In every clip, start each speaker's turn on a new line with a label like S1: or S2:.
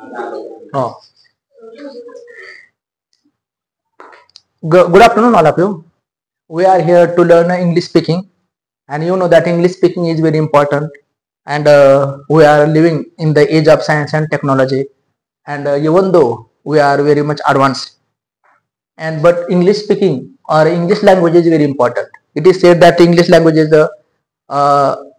S1: Oh. Good afternoon, all of you. We are here to learn English speaking, and you know that English speaking is very important. And we are living in the age of science and technology, and even though we are very much advanced, and but English speaking or English language is very important. It is said that English language is the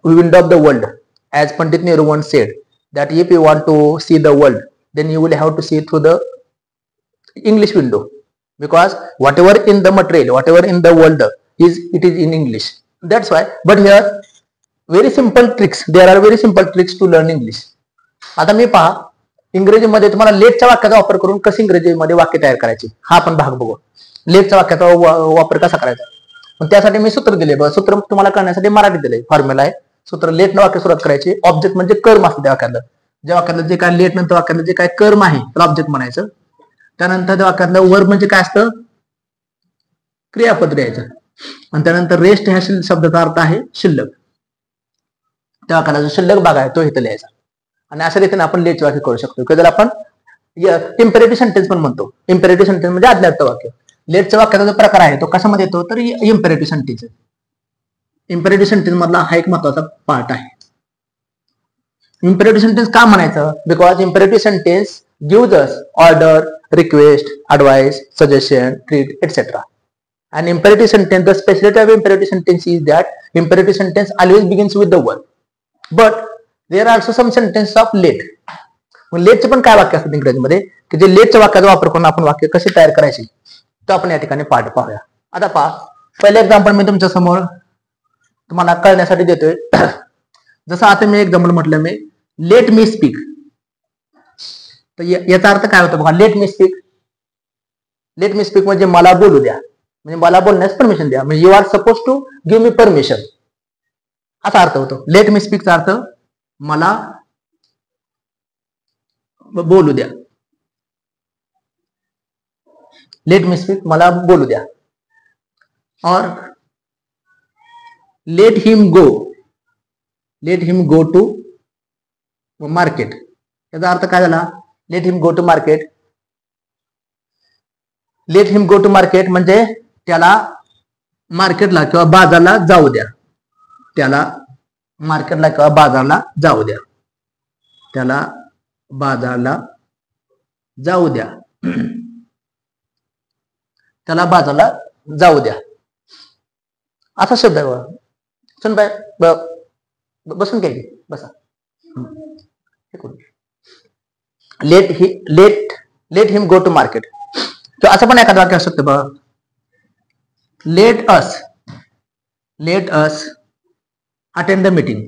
S1: window of the world, as Pandit Nehru once said. That if you want to see the world, then you will have to see through the English window, because whatever in the material, whatever in the world it is in English. That's why. But here very simple tricks. There are very simple tricks to learn English. आता मी पहा इंग्रजीमध्ये तुम्हाला लेटच्या वाक्याचा वापर करून कशी इंग्रजीमध्ये वाक्य तयार करायची हा आपण भाग बघू. लेटच्या वाक्याचा वापर कसा करायचा. पण त्यासाठी मी सूत्र दिले. सूत्र तुम्हाला कळण्यासाठी मराठीत दिले. फॉर्म्युला आहे. सूत्र लेट न वाक्य सुरुवात करायची. ऑब्जेक्ट म्हणजे कर्म असते त्या वाक्यातलं. ज्या वाक्यातलं जे काय लेट नंतर वाक्यातलं जे काय कर्म आहे त्याला ऑब्जेक्ट म्हणायचं. त्यानंतर त्या वाक्यातलं वर्ब म्हणजे काय असतं, क्रियापद द्यायचं. आणि त्यानंतर रेस्ट ह्या शब्दाचा अर्थ आहे शिल्लक. त्या वाक्याला जो शिल्लक भाग आहे तो इथं लिहायचा. आणि अशा रीतीने आपण लेटचे वाक्य करू शकतो. किंवा आपण इम्पेरेटिव्ह सेंटेन्स पण म्हणतो. इम्पेरेटिव्ह सेंटेन्स म्हणजे आज्ञार्थक वाक्य. लेटच्या वाक्याचा जो प्रकार आहे तो कशामध्ये येतो तर इम्पेरेटिव्ह सेंटेन्स. इम्पेरेटिव्ह सेंटेन्स मधला हा एक महत्वाचा पार्ट आहे. इम्पेरेटिव्ह सेंटेन्स का म्हणायचं, because imperative sentence gives us order, request, advice, suggestion, treat, etc. An imperative sentence, the specialty of imperative sentence is that imperative sentence always begins with the verb. But there are also some sentences of late. लेटचे पण काय वाक्य असतात इंग्रजीमध्ये की जे लेटच्या वाक्याचा वापर करून आपण वाक्य कसे तयार करायचे तो आपण या ठिकाणी पाठ पाहूया. आता पहा, पहिले एक्झाम्पल मी तुमच्या समोर तुम्हाला कळण्यासाठी देतोय. जसं आता मी एक्झाम्पल म्हटलं, मी लेट मी स्पीक. तर याचा अर्थ काय होतो बघा. Let me speak. Let me speak म्हणजे मला बोलू द्या, म्हणजे मला बोलण्यास परमिशन द्या. म्हणजे you are suppose to give me permission असा अर्थ होतो. लेट मी स्पीकचा अर्थ मला बोलू द्या. लेट मी स्पीक मला बोलू द्या. और let him go. Let him go to market. याचा अर्थ काय झाला. Let him go to market. Let him go to market म्हणजे त्याला मार्केटला किंवा बाजारला जाऊ द्या. त्याला मार्केटला किंवा बाजारला जाऊ द्या. त्याला बाजारला जाऊ द्या. त्याला बाजारला जाऊ द्या असा शब्द आहे. सुन बाय बसून घ्या की बसा. Let him go to market. तर असं पण एखादं वाक्य असू शकतं बघा. Let us attend the meeting.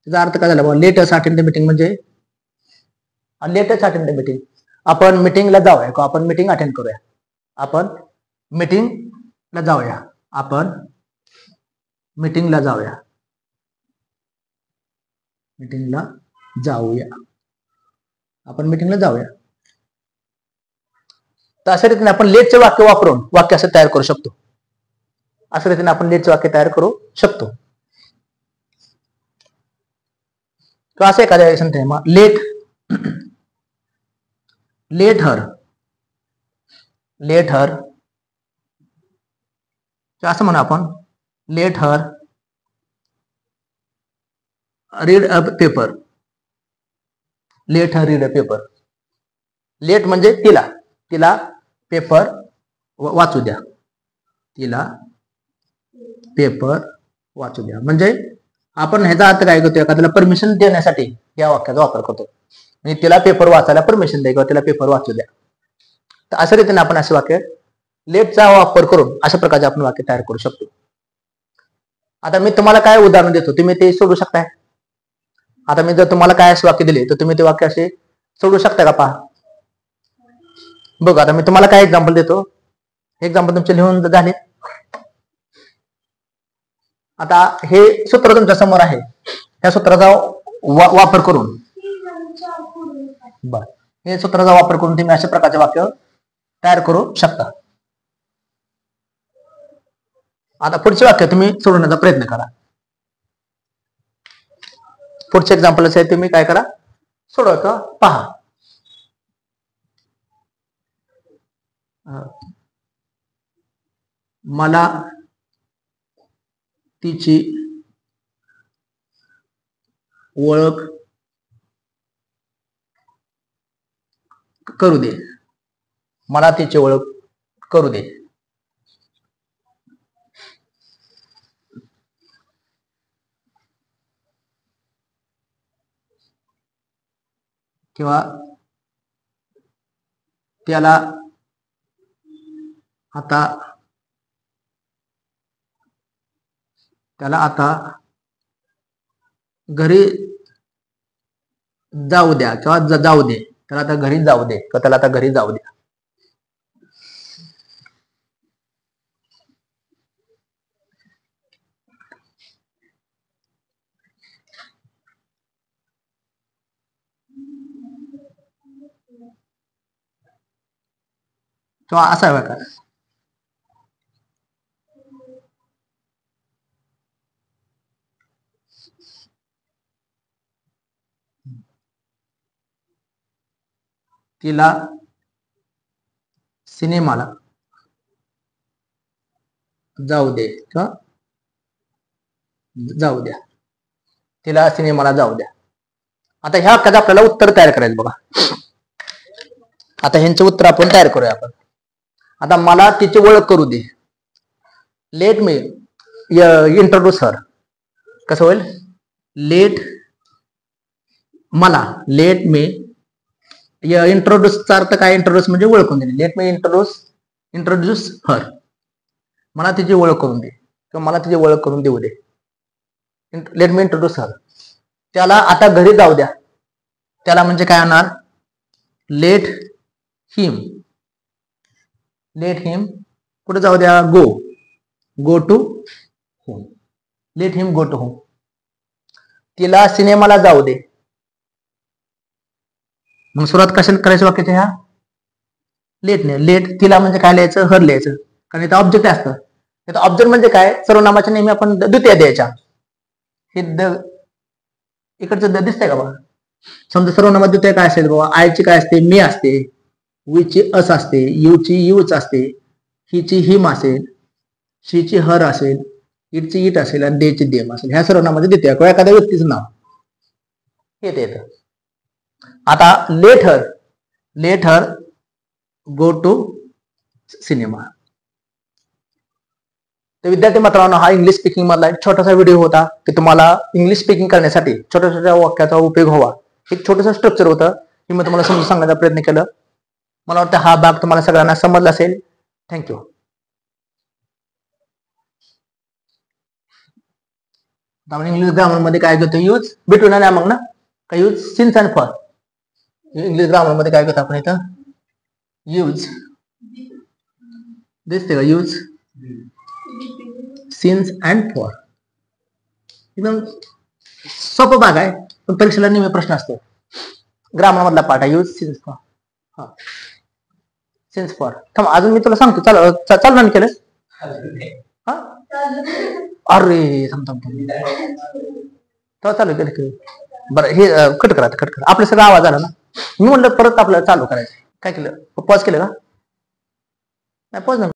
S1: त्याचा अर्थ काय झाला बघा. Let us attend the meeting म्हणजे let us attend the meeting. आपण मीटिंगला जाऊया किंवा आपण मीटिंग अटेंड करूया. आपण मीटिंगला जाऊया. आपण मीटिंगला जाऊया. मीटिंगला जाऊया. आपण मीटिंगला जाऊया. तर अशा रीतीने आपण लेटचे वाक्य वापरून वाक्य असं तयार करू शकतो. अशा रीतीने आपण लेटचे वाक्य तयार करू शकतो. तर असं एखाद्या सेंटेन्स लेट हर असं म्हणा आपण. Let her read a paper. Let her read a paper. Let म्हणजे तिला पेपर वाचू द्या. तिला पेपर वाचू द्या म्हणजे आपण ह्याचा अर्थ काय करतो, एखाद्याला परमिशन देण्यासाठी या वाक्याचा वापर करतो. म्हणजे तिला पेपर वाचायला परमिशन द्या किंवा तिला पेपर वाचू द्या. तर अशा रीतीने आपण असे वाक्य लेटचा वापर करून अशा प्रकारचे आपण वाक्य तयार करू शकतो. आता मी तुम्हाला काय उदाहरण देतो तुम्ही ते सोडू शकताय. आता मी जर तुम्हाला काय असे वाक्य दिले तर तुम्ही ते वाक्य असे सोडू शकता का पहा. बघ आता मी तुम्हाला काय एक्झाम्पल देतो. एक्झाम्पल तुमचे लिहून झाले. आता हे सूत्र तुमच्या समोर आहे. या सूत्राचा वापर करून हे सूत्राचा वापर करून तुम्ही अशा प्रकारचे वाक्य तयार करू शकता. आता पुढचे वाक्य तुम्ही सोडवण्याचा प्रयत्न करा. पुढचे एक्झाम्पल असे तुम्ही काय करा सोडवा का पहा. मला तिची ओळख करू दे. मला तिची ओळख करू दे. किंवा त्याला आता घरी जाऊ द्या किंवा जाऊ दे. त्याला आता घरी जाऊ दे किंवा त्याला आता घरी जाऊ द्या. किंवा असा आहे का, तिला सिनेमाला जाऊ दे किंवा जाऊ द्या. तिला सिनेमाला जाऊ द्या. आता ह्या वाक्याचं आपल्याला उत्तर तयार करायचं बघा. आता ह्यांचं उत्तर आपण तयार करूया आपण. आता मला तिची ओळख करू दे. लेट मी इंट्रोड्यूस हर. कसं होईल? लेट मी इंट्रोड्यूसचा अर्थ काय? इंट्रोड्यूस म्हणजे ओळखून देणे. लेट मी इंट्रोड्यूस हर. मला तिची ओळख करून दे किंवा मला तिची ओळख करून देऊ दे. लेट मी इंट्रोड्यूस हर. त्याला आता घरी जाऊ द्या. त्याला म्हणजे काय होणार? लेट हिम कुठे जाऊ द्या? Go to home. Let him go to home. तिला सिनेमाला जाऊ दे. मग सुरुवात कशाला करायची वाक्याच्या? ह्या लेटने. लेट तिला म्हणजे काय लिहायचं? हर लिहायचं, कारण इथं ऑब्जेक्ट असतं. इथं ऑब्जेक्ट म्हणजे काय? सर्वनामाच्या नेहमी आपण द्वितीय द्यायच्या. हे इकडचं दिसतंय का बघा? समजा सर्वनामात द्वितीय काय असेल बाबा? आयची काय असते? मी असते. वीची अस असते. यूची यूच असते. हिची हिम असेल. शीची हर असेल. इटची इट असेल आणि देची देम असेल. ह्या सर्वनामाचे द्वितीय किंवा एखाद्या व्यक्तीचं नाव येतं. आता let her go to cinema. तर विद्यार्थी मित्रांनो, हा इंग्लिश स्पीकिंग मधला एक छोटासा व्हिडिओ होता की तुम्हाला इंग्लिश स्पीकिंग करण्यासाठी छोट्या छोट्या वाक्याचा उपयोग व्हावा. एक छोटंसं स्ट्रक्चर होतं हे मी तुम्हाला समजून सांगण्याचा प्रयत्न केला. मला वाटतं हा भाग तुम्हाला सगळ्यांना समजला असेल. थँक्यू. आपण इंग्लिश ग्रामर मध्ये काय घेतो? यूज बिटवीन आणि अमंग ना, काय use since and for. English grammar मध्ये काय घेतो आपण इथं? यूज दिसते का? Use since and for. एकदम सोपा भाग आहे, पण परीक्षेला नेहमी प्रश्न असतो. ग्रामर मधला पार्ट आहे यूज सिन्स फॉर. हा, सिन्स फॉर. थांब, अजून मी तुला सांगतो. चालू नाही केलं? हा, अरे थांब चालू केलं. बरं, हे कट करा. आपला सगळा आवाज आला ना. मी म्हणलं परत आपल्याला चालू करायचं. काय केलं? पॉज केलं का? नाही, पॉज नाही.